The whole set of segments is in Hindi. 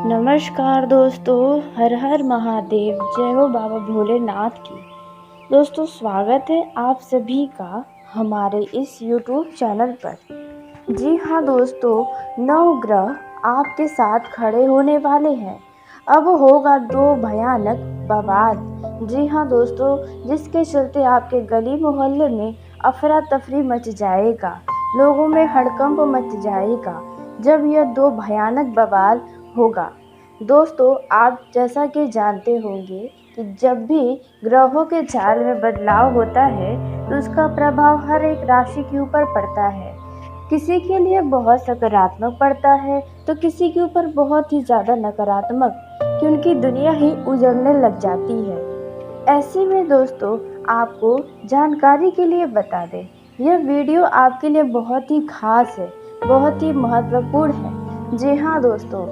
नमस्कार दोस्तों, हर हर महादेव, जय हो बाबा भोलेनाथ की। दोस्तों, स्वागत है आप सभी का हमारे इस YouTube चैनल पर। जी हाँ दोस्तों, नवग्रह आपके साथ खड़े होने वाले हैं। अब होगा दो भयानक बवाल। जी हाँ दोस्तों, जिसके चलते आपके गली मोहल्ले में अफरा तफरी मच जाएगा, लोगों में हड़कंप मच जाएगा जब यह दो भयानक बवाल होगा। दोस्तों, आप जैसा कि जानते होंगे कि जब भी ग्रहों के चाल में बदलाव होता है तो उसका प्रभाव हर एक राशि के ऊपर पड़ता है। किसी के लिए बहुत सकारात्मक पड़ता है तो किसी के ऊपर बहुत ही ज़्यादा नकारात्मक, कि उनकी दुनिया ही उजड़ने लग जाती है। ऐसे में दोस्तों, आपको जानकारी के लिए बता दें, यह वीडियो आपके लिए बहुत ही खास है, बहुत ही महत्वपूर्ण है। जी हाँ दोस्तों,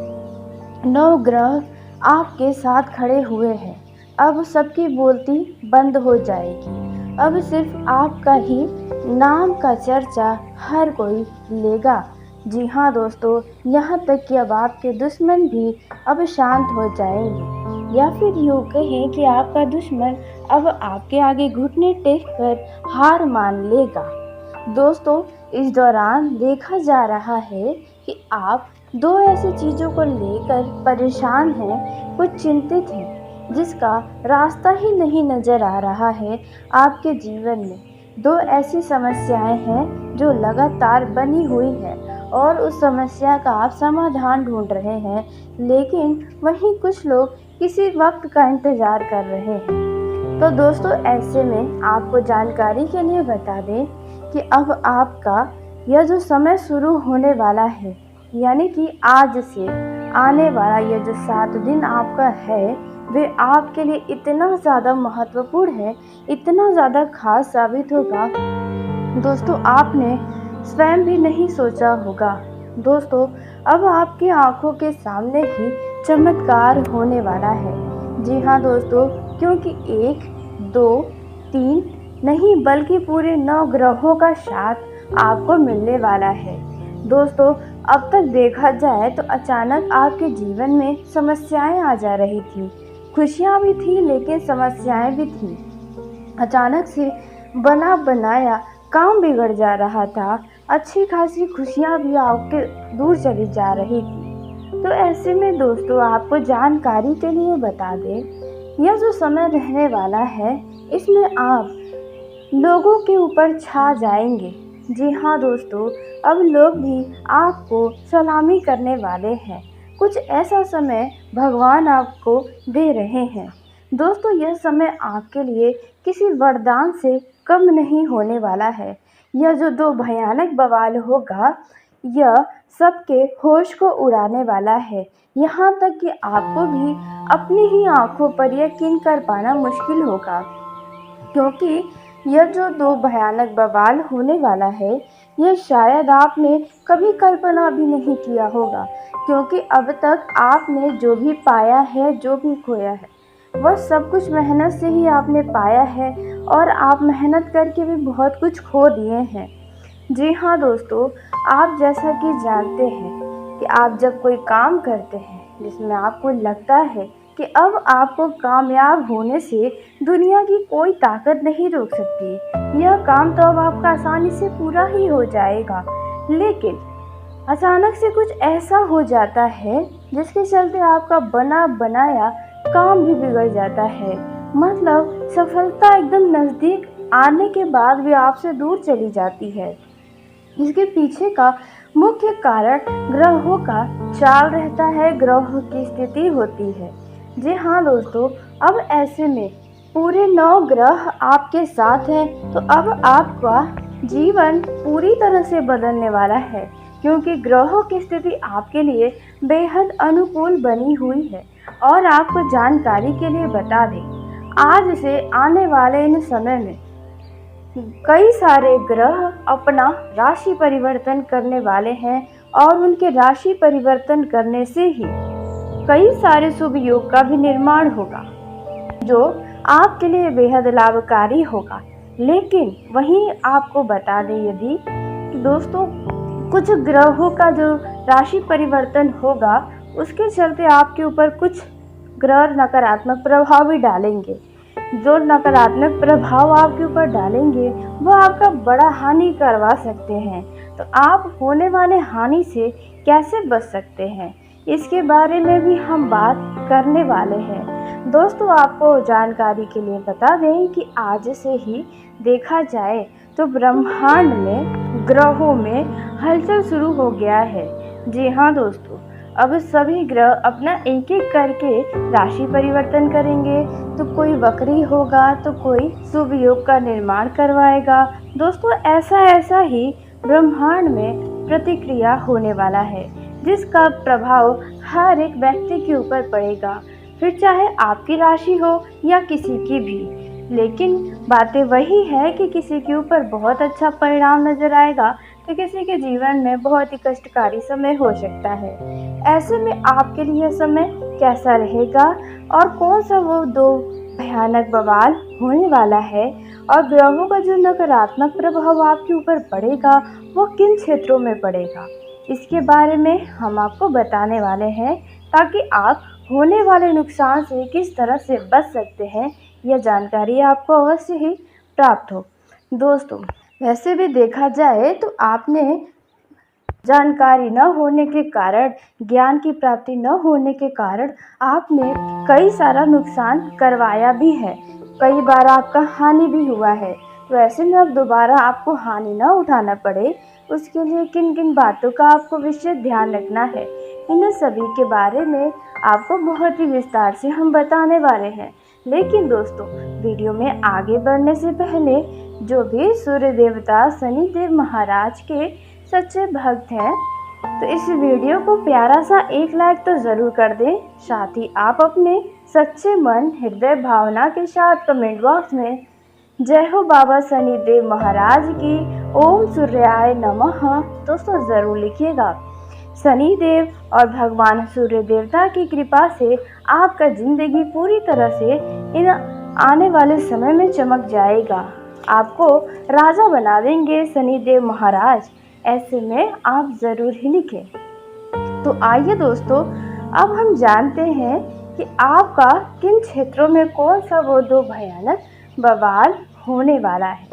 नवग्रह आपके साथ खड़े हुए हैं। अब सबकी बोलती बंद हो जाएगी। अब सिर्फ आपका ही नाम का चर्चा हर कोई लेगा। जी हाँ दोस्तों, यहाँ तक कि अब आपके दुश्मन भी अब शांत हो जाएंगे, या फिर यूँ कहें कि आपका दुश्मन अब आपके आगे घुटने टेक कर हार मान लेगा। दोस्तों, इस दौरान देखा जा रहा है कि आप दो ऐसी चीज़ों को लेकर परेशान हैं, कुछ चिंतित हैं, जिसका रास्ता ही नहीं नज़र आ रहा है आपके जीवन में। दो ऐसी समस्याएं हैं जो लगातार बनी हुई है और उस समस्या का आप समाधान ढूंढ रहे हैं, लेकिन वहीं कुछ लोग किसी वक्त का इंतज़ार कर रहे हैं। तो दोस्तों, ऐसे में आपको जानकारी के लिए बता दें कि अब आपका यह जो समय शुरू होने वाला है, यानी कि आज से आने वाला यह जो 7 दिन आपका है, वे आपके लिए इतना ज़्यादा महत्वपूर्ण है, इतना ज़्यादा खास साबित होगा दोस्तों, आपने स्वयं भी नहीं सोचा होगा। दोस्तों, अब आपकी आंखों के सामने ही चमत्कार होने वाला है। जी हाँ दोस्तों, क्योंकि 1, 2, 3 नहीं बल्कि पूरे 9 ग्रहों का साथ आपको मिलने वाला है। दोस्तों, अब तक देखा जाए तो अचानक आपके जीवन में समस्याएं आ जा रही थी, खुशियां भी थी लेकिन समस्याएं भी थी। अचानक से बना बनाया काम बिगड़ जा रहा था, अच्छी खासी खुशियां भी आपके दूर चली जा रही थी। तो ऐसे में दोस्तों, आपको जानकारी के लिए बता दें, यह जो समय रहने वाला है, इसमें आप लोगों के ऊपर छा जाएंगे। जी हाँ दोस्तों, अब लोग भी आपको सलामी करने वाले हैं। कुछ ऐसा समय भगवान आपको दे रहे हैं। दोस्तों, यह समय आपके लिए किसी वरदान से कम नहीं होने वाला है। यह जो दो भयानक बवाल होगा, यह सबके होश को उड़ाने वाला है। यहाँ तक कि आपको भी अपनी ही आंखों पर यकीन कर पाना मुश्किल होगा, क्योंकि यह जो दो भयानक बवाल होने वाला है, यह शायद आपने कभी कल्पना भी नहीं किया होगा। क्योंकि अब तक आपने जो भी पाया है, जो भी खोया है, वह सब कुछ मेहनत से ही आपने पाया है, और आप मेहनत करके भी बहुत कुछ खो दिए हैं। जी हाँ दोस्तों, आप जैसा कि जानते हैं कि आप जब कोई काम करते हैं जिसमें आपको लगता है कि अब आपको कामयाब होने से दुनिया की कोई ताकत नहीं रोक सकती, यह काम तो अब आपका आसानी से पूरा ही हो जाएगा, लेकिन अचानक से कुछ ऐसा हो जाता है जिसके चलते आपका बना बनाया काम भी बिगड़ जाता है। मतलब सफलता एकदम नज़दीक आने के बाद भी आपसे दूर चली जाती है। इसके पीछे का मुख्य कारण ग्रहों का चाल रहता है, ग्रहों की स्थिति होती है। जी हाँ दोस्तों, अब ऐसे में पूरे 9 ग्रह आपके साथ हैं, तो अब आपका जीवन पूरी तरह से बदलने वाला है, क्योंकि ग्रहों की स्थिति आपके लिए बेहद अनुकूल बनी हुई है। और आपको जानकारी के लिए बता दें, आज से आने वाले इन समय में कई सारे ग्रह अपना राशि परिवर्तन करने वाले हैं, और उनके राशि परिवर्तन करने से ही कई सारे शुभ योग का भी निर्माण होगा, जो आपके लिए बेहद लाभकारी होगा। लेकिन वहीं आपको बता दें, यदि कि दोस्तों, कुछ ग्रहों का जो राशि परिवर्तन होगा उसके चलते आपके ऊपर कुछ ग्रह नकारात्मक प्रभाव भी डालेंगे। जो नकारात्मक प्रभाव आपके ऊपर डालेंगे वो आपका बड़ा हानि करवा सकते हैं। तो आप होने वाले हानि से कैसे बच सकते हैं, इसके बारे में भी हम बात करने वाले हैं। दोस्तों, आपको जानकारी के लिए बता दें कि आज से ही देखा जाए तो ब्रह्मांड में ग्रहों में हलचल शुरू हो गया है। जी हाँ दोस्तों, अब सभी ग्रह अपना एक एक करके राशि परिवर्तन करेंगे। तो कोई वक्री होगा तो कोई शुभ योग का निर्माण करवाएगा। दोस्तों, ऐसा ही ब्रह्मांड में प्रतिक्रिया होने वाला है, जिसका प्रभाव हर एक व्यक्ति के ऊपर पड़ेगा, फिर चाहे आपकी राशि हो या किसी की भी। लेकिन बातें वही है कि किसी के ऊपर बहुत अच्छा परिणाम नजर आएगा तो किसी के जीवन में बहुत ही कष्टकारी समय हो सकता है। ऐसे में आपके लिए समय कैसा रहेगा और कौन सा वो दो भयानक बवाल होने वाला है और ग्रहों का जो नकारात्मक प्रभाव आपके ऊपर पड़ेगा वो किन क्षेत्रों में पड़ेगा, इसके बारे में हम आपको बताने वाले हैं, ताकि आप होने वाले नुकसान से किस तरह से बच सकते हैं यह जानकारी आपको अवश्य ही प्राप्त हो। दोस्तों, वैसे भी देखा जाए तो आपने जानकारी न होने के कारण, ज्ञान की प्राप्ति न होने के कारण आपने कई सारा नुकसान करवाया भी है, कई बार आपका हानि भी हुआ है। तो ऐसे में अब दोबारा आपको हानि न उठाना पड़े, उसके लिए किन किन बातों का आपको विशेष ध्यान रखना है, इन सभी के बारे में आपको बहुत ही विस्तार से हम बताने वाले हैं। लेकिन दोस्तों, वीडियो में आगे बढ़ने से पहले जो भी सूर्य देवता शनिदेव महाराज के सच्चे भक्त हैं तो इस वीडियो को प्यारा सा एक लाइक तो ज़रूर कर दें। साथ ही आप अपने सच्चे मन हृदय भावना के साथ कमेंट बॉक्स में जय हो बाबा शनिदेव महाराज की, ओम सूर्याय नमः दोस्तों ज़रूर लिखिएगा। शनिदेव और भगवान सूर्य देवता की कृपा से आपका जिंदगी पूरी तरह से इन आने वाले समय में चमक जाएगा। आपको राजा बना देंगे शनिदेव महाराज। ऐसे में आप ज़रूर ही लिखें। तो आइए दोस्तों, अब हम जानते हैं कि आपका किन क्षेत्रों में कौन सा वो दो भयानक बवाल होने वाला है।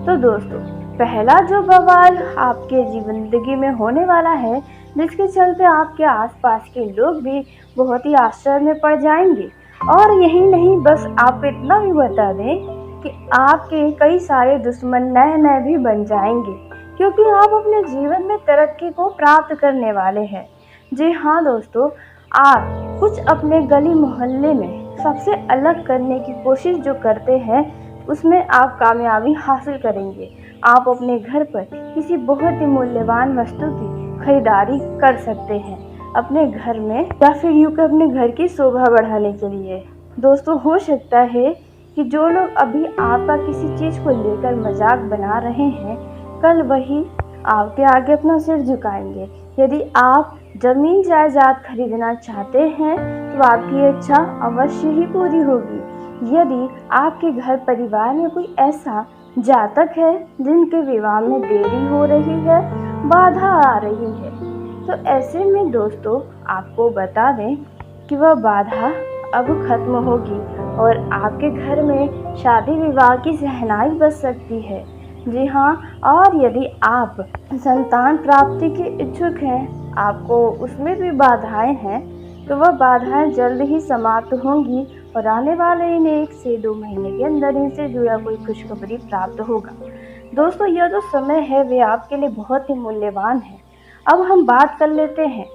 तो दोस्तों, पहला जो बवाल आपके जिंदगी में होने वाला है, जिसके चलते आपके आसपास के लोग भी बहुत ही आश्चर्य में पड़ जाएंगे। और यही नहीं, बस आप इतना भी बता दें कि आपके कई सारे दुश्मन नए भी बन जाएंगे, क्योंकि आप अपने जीवन में तरक्की को प्राप्त करने वाले हैं। जी हाँ दोस्तों, आप कुछ अपने गली मोहल्ले में सबसे अलग करने की कोशिश जो करते हैं उसमें आप कामयाबी हासिल करेंगे। आप अपने घर पर किसी बहुत ही मूल्यवान वस्तु की खरीदारी कर सकते हैं अपने घर में, या फिर यूँ कि अपने घर की शोभा बढ़ाने के लिए। दोस्तों, हो सकता है कि जो लोग अभी आपका किसी चीज़ को लेकर मजाक बना रहे हैं, कल वही आपके आगे अपना सिर झुकाएंगे। यदि आप जमीन जायदाद खरीदना चाहते हैं तो आपकी इच्छा अवश्य ही पूरी होगी। यदि आपके घर परिवार में कोई ऐसा जातक है जिनके विवाह में देरी हो रही है, बाधा आ रही है, तो ऐसे में दोस्तों आपको बता दें कि वह बाधा अब खत्म होगी और आपके घर में शादी विवाह की शहनाई बज सकती है। जी हाँ, और यदि आप संतान प्राप्ति के इच्छुक हैं, आपको उसमें भी बाधाएं हैं, तो वह बाधाएं जल्द ही समाप्त होंगी और आने वाले इन 1 से 2 महीने के अंदर इनसे जुड़ा कोई खुशखबरी प्राप्त होगा। दोस्तों, यह जो समय है वे आपके लिए बहुत ही मूल्यवान है। अब हम बात कर लेते हैं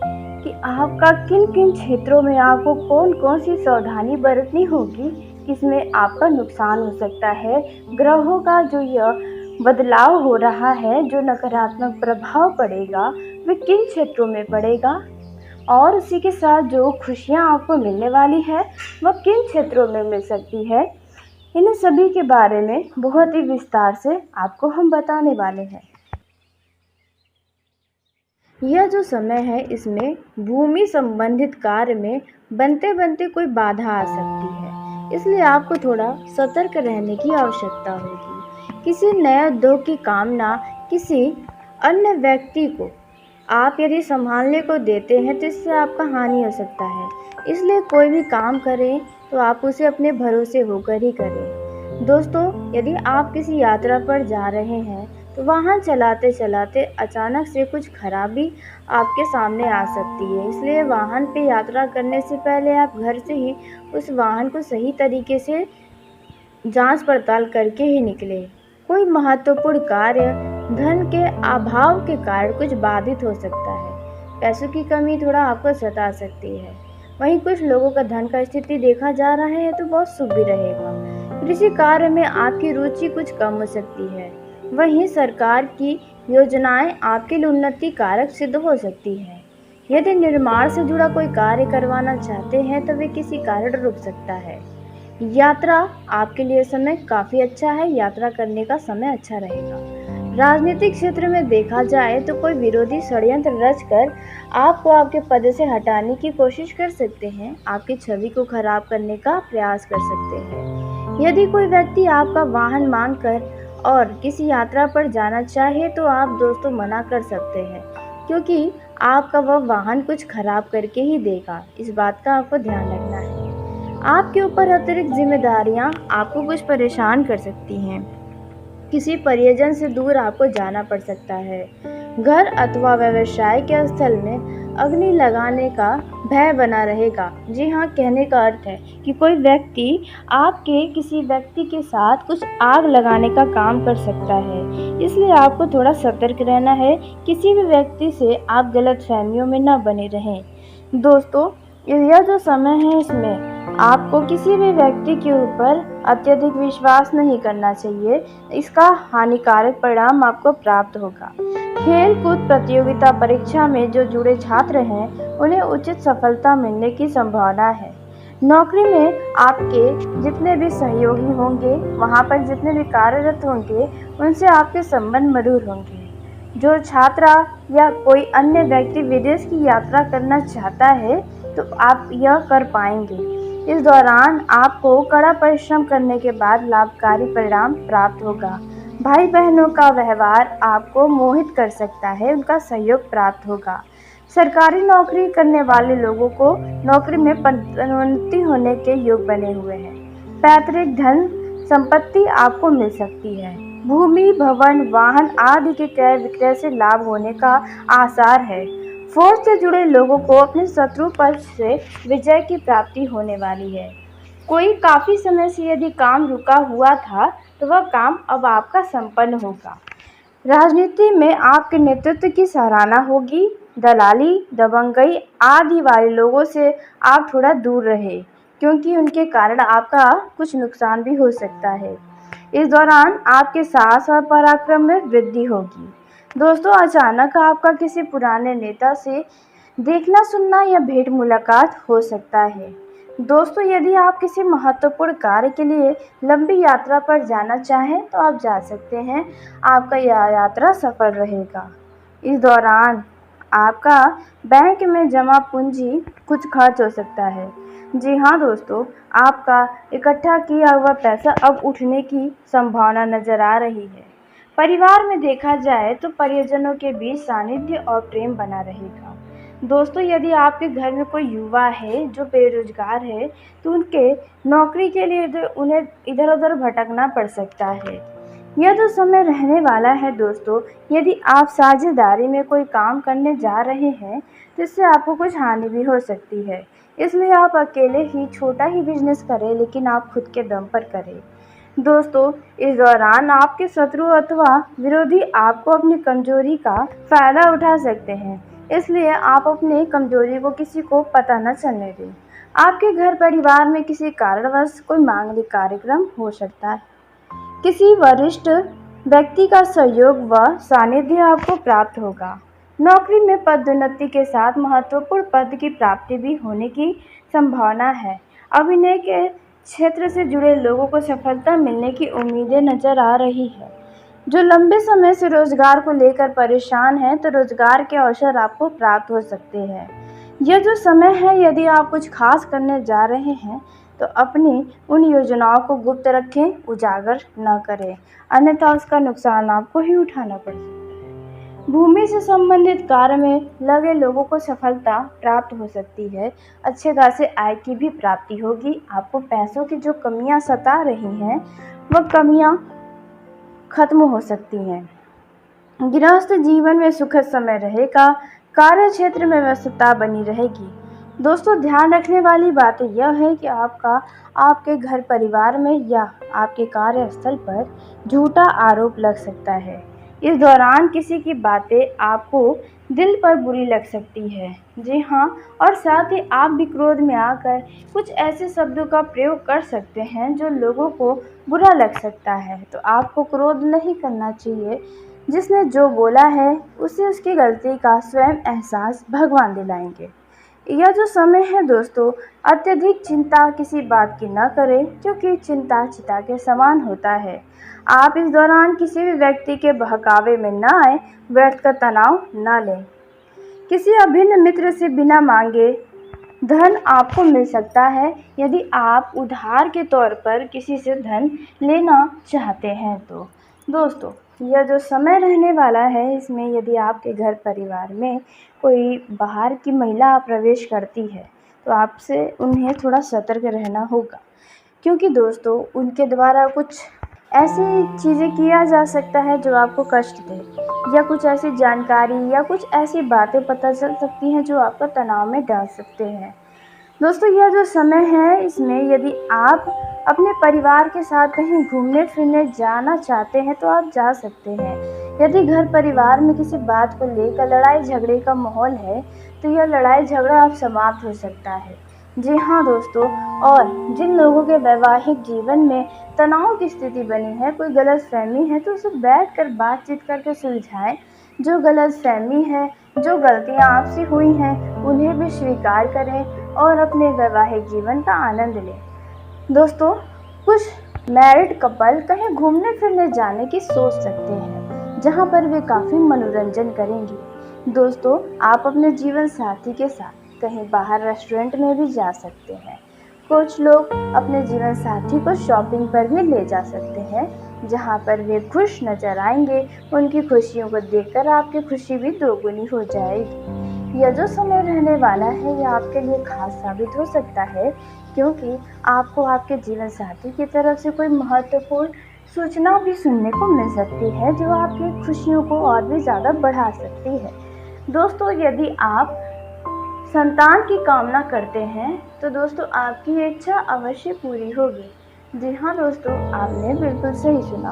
कि आपका किन किन क्षेत्रों में आपको कौन कौन सी सावधानी बरतनी होगी, किसमें आपका नुकसान हो सकता है। ग्रहों का जो यह बदलाव हो रहा है, जो नकारात्मक प्रभाव पड़ेगा, वे किन क्षेत्रों में पड़ेगा, और उसी के साथ जो खुशियां आपको मिलने वाली है वह किन क्षेत्रों में मिल सकती है, इन सभी के बारे में बहुत ही विस्तार से आपको हम बताने वाले हैं। यह जो समय है, इसमें भूमि संबंधित कार्य में बनते बनते कोई बाधा आ सकती है, इसलिए आपको थोड़ा सतर्क रहने की आवश्यकता होगी। किसी नए उद्योग की कामना किसी अन्य व्यक्ति को आप यदि संभालने को देते हैं तो इससे आपका हानि हो सकता है। इसलिए कोई भी काम करें तो आप उसे अपने भरोसे होकर ही करें। दोस्तों, यदि आप किसी यात्रा पर जा रहे हैं तो वाहन चलाते चलाते अचानक से कुछ खराबी आपके सामने आ सकती है। इसलिए वाहन पे यात्रा करने से पहले आप घर से ही उस वाहन को सही तरीके से जांच पड़ताल करके ही निकलें। कोई महत्वपूर्ण कार्य धन के अभाव के कारण कुछ बाधित हो सकता है। पैसों की कमी थोड़ा आपको सता सकती है। वहीं कुछ लोगों का धन का स्थिति देखा जा रहा है तो बहुत शुभ भी रहेगा। कृषि कार्य में आपकी रुचि कुछ कम हो सकती है। वहीं सरकार की योजनाएं आपके लिए उन्नति कारक सिद्ध हो सकती है। यदि निर्माण से जुड़ा कोई कार्य करवाना चाहते हैं तो वे किसी कारण रुक सकता है। यात्रा आपके लिए समय काफ़ी अच्छा है। यात्रा करने का समय अच्छा रहेगा। राजनीतिक क्षेत्र में देखा जाए तो कोई विरोधी षड्यंत्र रचकर आपको आपके पद से हटाने की कोशिश कर सकते हैं। आपकी छवि को खराब करने का प्रयास कर सकते हैं। यदि कोई व्यक्ति आपका वाहन मांगकर और किसी यात्रा पर जाना चाहे तो आप दोस्तों मना कर सकते हैं, क्योंकि आपका वह वाहन कुछ खराब करके ही देगा। इस बात का आपको ध्यान रखना है। आपके ऊपर अतिरिक्त जिम्मेदारियां आपको कुछ परेशान कर सकती हैं। किसी परियोजना से दूर आपको जाना पड़ सकता है। घर अथवा व्यवसाय के स्थल में अग्नि लगाने का भय बना रहेगा। जी हाँ, कहने का अर्थ है कि कोई व्यक्ति आपके किसी व्यक्ति के साथ कुछ आग लगाने का काम कर सकता है। इसलिए आपको थोड़ा सतर्क रहना है। किसी भी व्यक्ति से आप गलतफहमियों में न बने रहें। दोस्तों, यह जो समय है इसमें आपको किसी भी व्यक्ति के ऊपर अत्यधिक विश्वास नहीं करना चाहिए। इसका हानिकारक परिणाम आपको प्राप्त होगा। खेल कूद प्रतियोगिता परीक्षा में जो जुड़े छात्र हैं उन्हें उचित सफलता मिलने की संभावना है। नौकरी में आपके जितने भी सहयोगी होंगे, वहाँ पर जितने भी कार्यरत होंगे, उनसे आपके संबंध मधुर होंगे। जो छात्रा या कोई अन्य व्यक्ति विदेश की यात्रा करना चाहता है तो आप यह कर पाएंगे। इस दौरान आपको कड़ा परिश्रम करने के बाद लाभकारी परिणाम प्राप्त होगा। भाई बहनों का व्यवहार आपको मोहित कर सकता है, उनका सहयोग प्राप्त होगा। सरकारी नौकरी करने वाले लोगों को नौकरी में पदोन्नति होने के योग बने हुए हैं। पैतृक धन संपत्ति आपको मिल सकती है। भूमि, भवन, वाहन आदि के क्रय विक्रय से लाभ होने का आसार है। फौज से जुड़े लोगों को अपने शत्रु पक्ष से विजय की प्राप्ति होने वाली है। कोई काफ़ी समय से यदि काम रुका हुआ था तो वह काम अब आपका संपन्न होगा। राजनीति में आपके नेतृत्व की सराहना होगी। दलाली, दबंगई आदि वाले लोगों से आप थोड़ा दूर रहें, क्योंकि उनके कारण आपका कुछ नुकसान भी हो सकता है। इस दौरान आपके साहस और पराक्रम में वृद्धि होगी। दोस्तों, अचानक आपका किसी पुराने नेता से देखना सुनना या भेंट मुलाकात हो सकता है। दोस्तों, यदि आप किसी महत्वपूर्ण कार्य के लिए लंबी यात्रा पर जाना चाहें तो आप जा सकते हैं। आपका यह यात्रा सफल रहेगा। इस दौरान आपका बैंक में जमा पूंजी कुछ खर्च हो सकता है। जी हाँ दोस्तों, आपका इकट्ठा किया हुआ पैसा अब उठने की संभावना नजर आ रही है। परिवार में देखा जाए तो परिजनों के बीच सानिध्य और प्रेम बना रहेगा। दोस्तों, यदि आपके घर में कोई युवा है जो बेरोजगार है तो उनके नौकरी के लिए उन्हें इधर उधर भटकना पड़ सकता है। यह जो समय रहने वाला है दोस्तों, यदि आप साझेदारी में कोई काम करने जा रहे हैं तो इससे आपको कुछ हानि भी हो सकती है। इसलिए आप अकेले ही छोटा ही बिजनेस करें, लेकिन आप खुद के दम पर करें। दोस्तों, इस दौरान आपके शत्रु अथवा विरोधी आपको अपनी कमजोरी का फायदा उठा सकते हैं। इसलिए आप अपनी कमजोरी को किसी को पता न चलने दें। आपके घर परिवार में किसी कारणवश कोई मांगलिक कार्यक्रम हो सकता है। किसी वरिष्ठ व्यक्ति का सहयोग व सानिध्य आपको प्राप्त होगा। नौकरी में पदोन्नति के साथ महत्वपूर्ण पद की प्राप्ति भी होने की संभावना है। अभिनय के क्षेत्र से जुड़े लोगों को सफलता मिलने की उम्मीदें नजर आ रही है। जो लंबे समय से रोजगार को लेकर परेशान हैं तो रोजगार के अवसर आपको प्राप्त हो सकते हैं। यह जो समय है, यदि आप कुछ खास करने जा रहे हैं तो अपनी उन योजनाओं को गुप्त रखें, उजागर न करें, अन्यथा उसका नुकसान आपको ही उठाना पड़ सकता है। भूमि से संबंधित कार्य में लगे लोगों को सफलता प्राप्त हो सकती है। अच्छे खासे आय की भी प्राप्ति होगी। आपको पैसों की जो कमियां सता रही हैं वह कमियां खत्म हो सकती हैं। गृहस्थ जीवन में सुखद समय रहेगा। कार्य क्षेत्र में व्यस्तता बनी रहेगी। दोस्तों, ध्यान रखने वाली बात यह है कि आपके घर परिवार में या आपके कार्यस्थल पर झूठा आरोप लग सकता है। इस दौरान किसी की बातें आपको दिल पर बुरी लग सकती है। जी हाँ, और साथ ही आप भी क्रोध में आकर कुछ ऐसे शब्दों का प्रयोग कर सकते हैं जो लोगों को बुरा लग सकता है। तो आपको क्रोध नहीं करना चाहिए। जिसने जो बोला है उसे उसकी गलती का स्वयं एहसास भगवान दिलाएंगे। यह जो समय है दोस्तों, अत्यधिक चिंता किसी बात की न करें, क्योंकि चिंता चिता के समान होता है। आप इस दौरान किसी भी व्यक्ति के बहकावे में न आए, व्यर्थ का तनाव न लें। किसी अभिन्न मित्र से बिना मांगे धन आपको मिल सकता है। यदि आप उधार के तौर पर किसी से धन लेना चाहते हैं तो दोस्तों, यह जो समय रहने वाला है, इसमें यदि आपके घर परिवार में कोई बाहर की महिला प्रवेश करती है तो आपसे उन्हें थोड़ा सतर्क रहना होगा, क्योंकि दोस्तों उनके द्वारा कुछ ऐसी चीज़ें किया जा सकता है जो आपको कष्ट दे, या कुछ ऐसी जानकारी या कुछ ऐसी बातें पता चल सकती हैं जो आपको तनाव में डाल सकते हैं। दोस्तों, यह जो समय है, इसमें यदि आप अपने परिवार के साथ कहीं घूमने फिरने जाना चाहते हैं तो आप जा सकते हैं। यदि घर परिवार में किसी बात को लेकर लड़ाई झगड़े का माहौल है तो यह लड़ाई झगड़ा अब समाप्त हो सकता है। जी हाँ दोस्तों, और जिन लोगों के वैवाहिक जीवन में तनाव की स्थिति बनी है, कोई गलतफहमी है, तो उसे बैठकर बातचीत करके सुलझाएं। जो गलतफहमी है, जो गलतियां आपसे हुई हैं, उन्हें भी स्वीकार करें और अपने वैवाहिक जीवन का आनंद लें। दोस्तों, कुछ मैरिड कपल कहीं घूमने फिरने जाने की सोच सकते हैं, जहां पर वे काफ़ी मनोरंजन करेंगे। दोस्तों, आप अपने जीवन साथी के साथ कहीं बाहर रेस्टोरेंट में भी जा सकते हैं। कुछ लोग अपने जीवन साथी को शॉपिंग पर भी ले जा सकते हैं, जहां पर वे खुश नजर आएंगे। उनकी खुशियों को देखकर आपकी खुशी भी दोगुनी हो जाएगी। यह जो समय रहने वाला है, यह आपके लिए खास साबित हो सकता है, क्योंकि आपको आपके जीवन साथी की तरफ से कोई महत्वपूर्ण सूचना भी सुनने को मिल सकती है, जो आपकी खुशियों को और भी ज़्यादा बढ़ा सकती है। दोस्तों, यदि आप संतान की कामना करते हैं तो दोस्तों आपकी इच्छा अवश्य पूरी होगी। जी हाँ दोस्तों, आपने बिल्कुल सही सुना।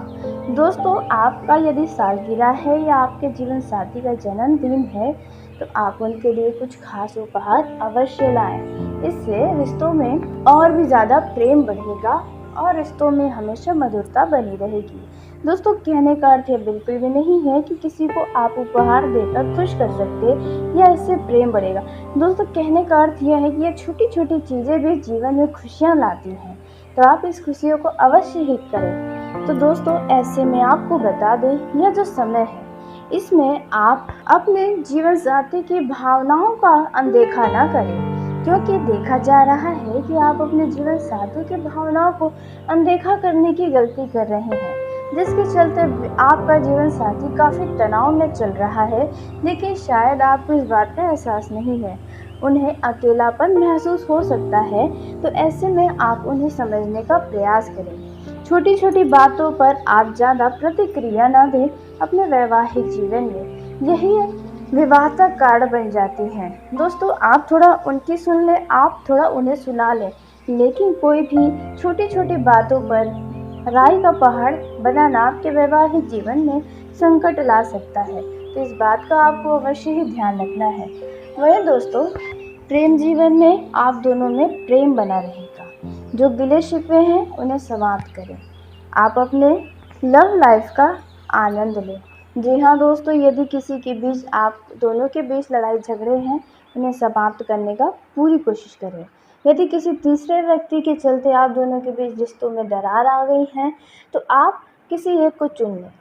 दोस्तों, आपका यदि सालगिरह है या आपके जीवन साथी का जन्मदिन है तो आप उनके लिए कुछ खास उपहार अवश्य लाएं। इससे रिश्तों में और भी ज़्यादा प्रेम बढ़ेगा और रिश्तों में हमेशा मधुरता बनी रहेगी। दोस्तों, कहने का अर्थ यह बिल्कुल भी नहीं है कि किसी को आप उपहार देकर खुश कर सकते या इससे प्रेम बढ़ेगा। दोस्तों, कहने का अर्थ यह है कि ये छोटी छोटी चीज़ें भी जीवन में खुशियाँ लाती हैं, तो आप इस खुशियों को अवश्य ही करें। तो दोस्तों, ऐसे में आपको बता दें, यह जो समय है, इसमें आप अपने जीवन साथी की भावनाओं का अनदेखा ना करें, क्योंकि देखा जा रहा है कि आप अपने जीवन साथी की भावनाओं को अनदेखा करने की गलती कर रहे हैं, जिसके चलते आपका जीवन साथी काफ़ी तनाव में चल रहा है, लेकिन शायद आपको इस बात का एहसास नहीं है। उन्हें अकेलापन महसूस हो सकता है, तो ऐसे में आप उन्हें समझने का प्रयास करें। छोटी छोटी बातों पर आप ज़्यादा प्रतिक्रिया न दें। अपने वैवाहिक जीवन में यही विवाह का कारण बन जाती हैं। दोस्तों, आप थोड़ा उनकी सुन लें, आप थोड़ा उन्हें सुना लें, लेकिन कोई भी छोटी छोटी बातों पर राई का पहाड़ बनाना आपके वैवाहिक जीवन में संकट ला सकता है। तो इस बात का आपको अवश्य ही ध्यान रखना है। वही दोस्तों, प्रेम जीवन में आप दोनों में प्रेम बना रहेगा। जो गिले शिकवे हैं उन्हें समाप्त करें। आप अपने लव लाइफ का आनंद लें। जी हाँ दोस्तों, यदि किसी के बीच आप दोनों के बीच लड़ाई झगड़े हैं, उन्हें समाप्त करने का पूरी कोशिश करें। यदि किसी तीसरे व्यक्ति के चलते आप दोनों के बीच रिश्तों में दरार आ गई है तो आप किसी एक को चुन लें।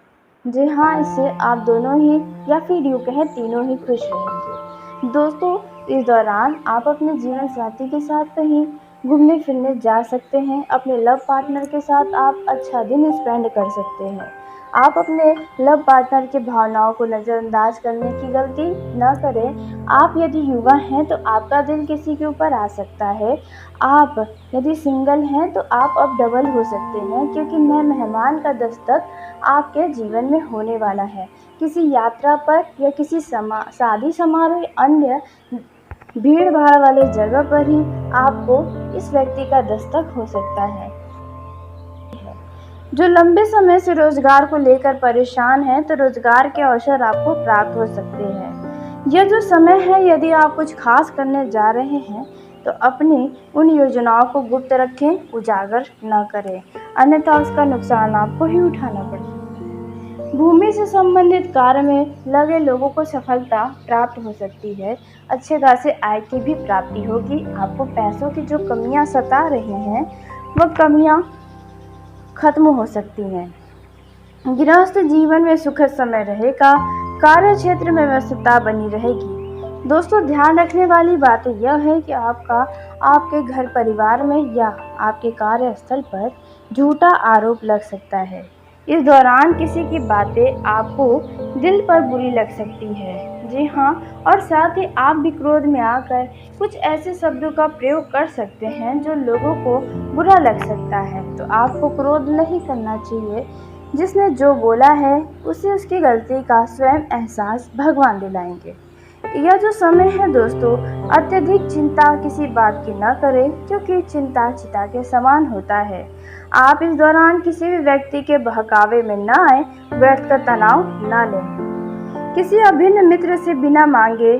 जी हाँ, इससे आप दोनों ही, या फिर यूँ कहें तीनों ही, खुश रहेंगे। दोस्तों, इस दौरान आप अपने जीवन साथी के साथ कहीं घूमने फिरने जा सकते हैं। अपने लव पार्टनर के साथ आप अच्छा दिन स्पेंड कर सकते हैं। आप अपने लव पार्टनर की भावनाओं को नज़रअंदाज करने की गलती न करें। आप यदि युवा हैं तो आपका दिल किसी के ऊपर आ सकता है। आप यदि सिंगल हैं तो आप अब डबल हो सकते हैं, क्योंकि नए मेहमान का दस्तक आपके जीवन में होने वाला है। किसी यात्रा पर या किसी शादी समारोह या अन्य भीड़ भाड़ वाले जगह पर ही आपको इस व्यक्ति का दस्तक हो सकता है। जो लंबे समय से रोजगार को लेकर परेशान हैं, तो रोजगार के अवसर आपको प्राप्त हो सकते हैं। यह जो समय है, यदि आप कुछ खास करने जा रहे हैं तो अपनी उन योजनाओं को गुप्त रखें, उजागर न करें, अन्यथा उसका नुकसान आपको ही उठाना पड़ सकता है। भूमि से संबंधित कार्य में लगे लोगों को सफलता प्राप्त हो सकती है। अच्छे खासे आय की भी प्राप्ति होगी। आपको पैसों की जो कमियां सता रही हैं, वह कमियां खत्म हो सकती हैं। गृहस्थ जीवन में सुखद समय रहेगा। कार्य क्षेत्र में व्यस्तता बनी रहेगी। दोस्तों, ध्यान रखने वाली बात यह है कि आपके घर परिवार में या आपके कार्यस्थल पर झूठा आरोप लग सकता है। इस दौरान किसी की बातें आपको दिल पर बुरी लग सकती है। जी हाँ, और साथ ही आप भी क्रोध में आकर कुछ ऐसे शब्दों का प्रयोग कर सकते हैं जो लोगों को बुरा लग सकता है। तो आपको क्रोध नहीं करना चाहिए। जिसने जो बोला है उसे उसकी गलती का स्वयं एहसास भगवान दिलाएंगे। यह जो समय है दोस्तों, अत्यधिक चिंता किसी बात की न करें, क्योंकि चिंता चिता के समान होता है। आप इस दौरान किसी भी व्यक्ति के बहकावे में न आए, व्यर्थ का तनाव न लें। किसी अभिन्न मित्र से बिना मांगे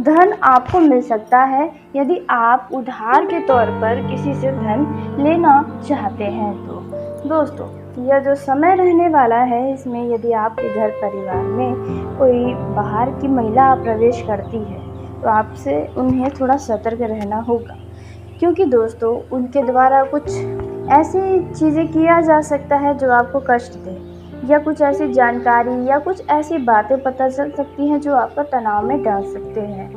धन आपको मिल सकता है। यदि आप उधार के तौर पर किसी से धन लेना चाहते हैं तो दोस्तों, यह जो समय रहने वाला है, इसमें यदि आपके घर परिवार में कोई बाहर की महिला प्रवेश करती है तो आपसे उन्हें थोड़ा सतर्क रहना होगा, क्योंकि दोस्तों उनके द्वारा कुछ ऐसी चीज़ें किया जा सकता है जो आपको कष्ट दे, या कुछ ऐसी जानकारी या कुछ ऐसी बातें पता चल सकती हैं जो आपको तनाव में डाल सकते हैं।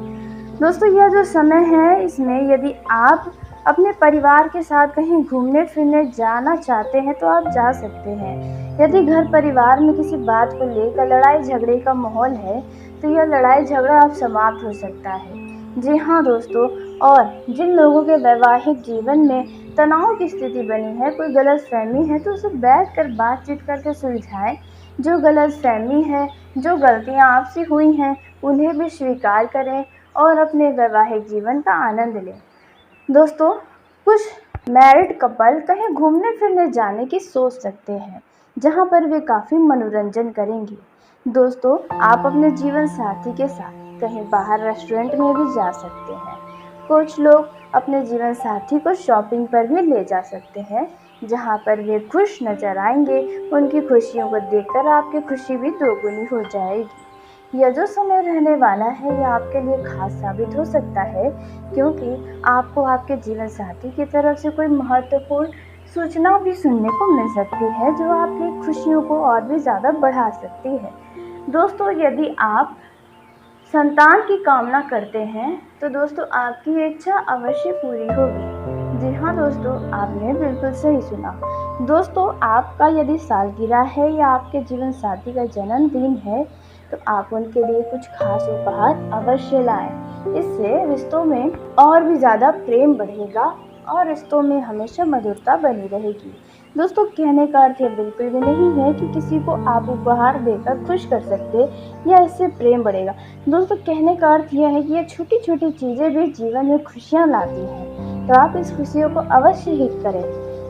दोस्तों, यह जो समय है, इसमें यदि आप अपने परिवार के साथ कहीं घूमने फिरने जाना चाहते हैं तो आप जा सकते हैं। यदि घर परिवार में किसी बात को लेकर लड़ाई झगड़े का माहौल है तो यह लड़ाई झगड़ा अब समाप्त हो सकता है। जी हाँ दोस्तों, और जिन लोगों के वैवाहिक जीवन में तनाव की स्थिति बनी है, कोई गलतफहमी है, तो उसे बैठकर बातचीत करके सुलझाएं। जो गलतफहमी है, जो गलतियाँ आपसे हुई हैं, उन्हें भी स्वीकार करें और अपने वैवाहिक जीवन का आनंद लें। दोस्तों, कुछ मैरिड कपल कहीं घूमने फिरने जाने की सोच सकते हैं, जहां पर वे काफ़ी मनोरंजन करेंगे। दोस्तों, आप अपने जीवन साथी के साथ कहीं बाहर रेस्टोरेंट में भी जा सकते हैं। कुछ लोग अपने जीवन साथी को शॉपिंग पर भी ले जा सकते हैं, जहां पर वे खुश नजर आएंगे। उनकी खुशियों को देखकर आपकी खुशी भी दोगुनी हो जाएगी। यह जो समय रहने वाला है, यह आपके लिए खास साबित हो सकता है, क्योंकि आपको आपके जीवन साथी की तरफ से कोई महत्वपूर्ण सूचना भी सुनने को मिल सकती है, जो आपकी खुशियों को और भी ज़्यादा बढ़ा सकती है। दोस्तों, यदि आप संतान की कामना करते हैं तो दोस्तों आपकी इच्छा अवश्य पूरी होगी। जी हाँ दोस्तों, आपने बिल्कुल सही सुना। दोस्तों, आपका यदि सालगिरह है या आपके जीवन साथी का जन्मदिन है तो आप उनके लिए कुछ खास उपहार अवश्य लाएं। इससे रिश्तों में और भी ज़्यादा प्रेम बढ़ेगा और रिश्तों में हमेशा मधुरता बनी रहेगी। दोस्तों, कहने का अर्थ यह बिल्कुल भी नहीं है कि किसी को आप उपहार देकर खुश कर सकते या इससे प्रेम बढ़ेगा। दोस्तों, कहने का अर्थ यह है कि ये छोटी छोटी चीज़ें भी जीवन में खुशियाँ लाती हैं, तो आप इस खुशियों को अवश्य हित करें।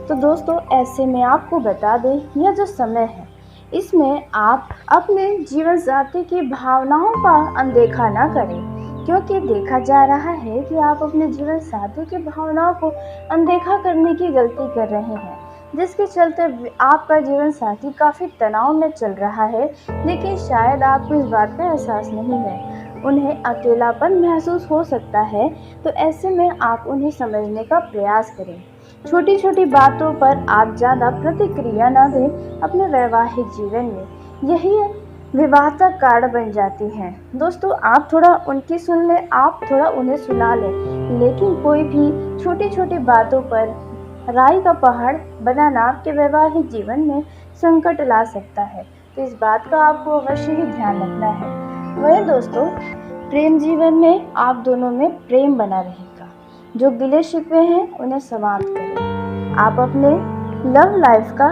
तो दोस्तों, ऐसे में आपको बता दें, यह जो समय है, इसमें आप अपने जीवन साथी की भावनाओं का अनदेखा ना करें, क्योंकि देखा जा रहा है कि आप अपने जीवन साथी की भावनाओं को अनदेखा करने की गलती कर रहे हैं, जिसके चलते आपका जीवन साथी काफ़ी तनाव में चल रहा है, लेकिन शायद आपको इस बात का एहसास नहीं है। उन्हें अकेलापन महसूस हो सकता है, तो ऐसे में आप उन्हें समझने का प्रयास करें। छोटी छोटी बातों पर आप ज़्यादा प्रतिक्रिया न दें। अपने वैवाहिक जीवन में यही विवाह का कारण बन जाती हैं। दोस्तों, आप थोड़ा उनकी सुन लें, आप थोड़ा उन्हें सुना लें, लेकिन कोई भी छोटी छोटी बातों पर राई का पहाड़ बनाना आपके वैवाहिक जीवन में संकट ला सकता है। तो इस बात का आपको अवश्य ही ध्यान रखना है। वहीं दोस्तों, प्रेम जीवन में आप दोनों में प्रेम बना रहेगा। जो गिले शिकवे हैं उन्हें समाप्त करें। आप अपने लव लाइफ का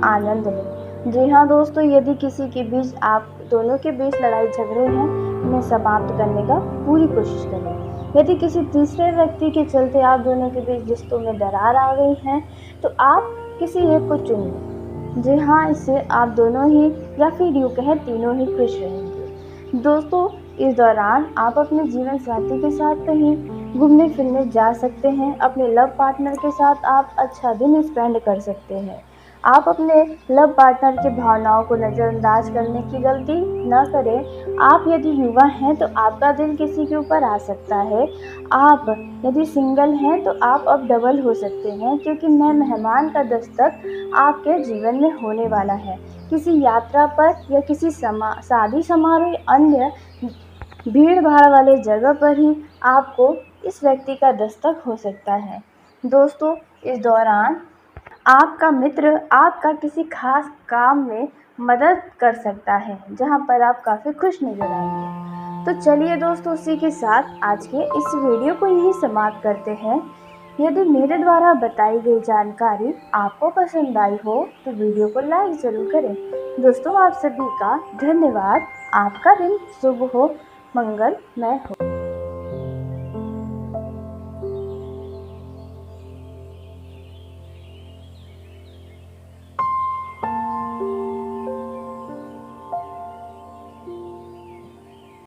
आनंद लें। जी हाँ दोस्तों, यदि किसी के बीच आप दोनों के बीच लड़ाई झगड़े हैं, उन्हें समाप्त करने का पूरी कोशिश करें। यदि किसी तीसरे व्यक्ति के चलते आप दोनों के बीच रिश्तों में दरार आ गई है, तो आप किसी एक को चुन लें। जी हाँ, इससे आप दोनों ही या फिर यूँ कहें तीनों ही खुश रहेंगे। दोस्तों, इस दौरान आप अपने जीवन साथी के साथ कहीं घूमने फिरने जा सकते हैं। अपने लव पार्टनर के साथ आप अच्छा दिन स्पेंड कर सकते हैं। आप अपने लव पार्टनर की भावनाओं को नज़रअंदाज करने की गलती न करें। आप यदि युवा हैं तो आपका दिल किसी के ऊपर आ सकता है। आप यदि सिंगल हैं तो आप अब डबल हो सकते हैं, क्योंकि नए मेहमान का दस्तक आपके जीवन में होने वाला है। किसी यात्रा पर या किसी शादी समारोह या अन्य भीड़ भाड़ वाले जगह पर ही आपको इस व्यक्ति का दस्तक हो सकता है। दोस्तों, इस दौरान आपका मित्र आपका किसी खास काम में मदद कर सकता है, जहां पर आप काफ़ी खुश नज़र आएंगे। तो चलिए दोस्तों, उसी के साथ आज के इस वीडियो को यहीं समाप्त करते हैं। यदि मेरे द्वारा बताई गई जानकारी आपको पसंद आई हो तो वीडियो को लाइक ज़रूर करें। दोस्तों, आप सभी का धन्यवाद। आपका दिन शुभ हो, मंगलमय हो।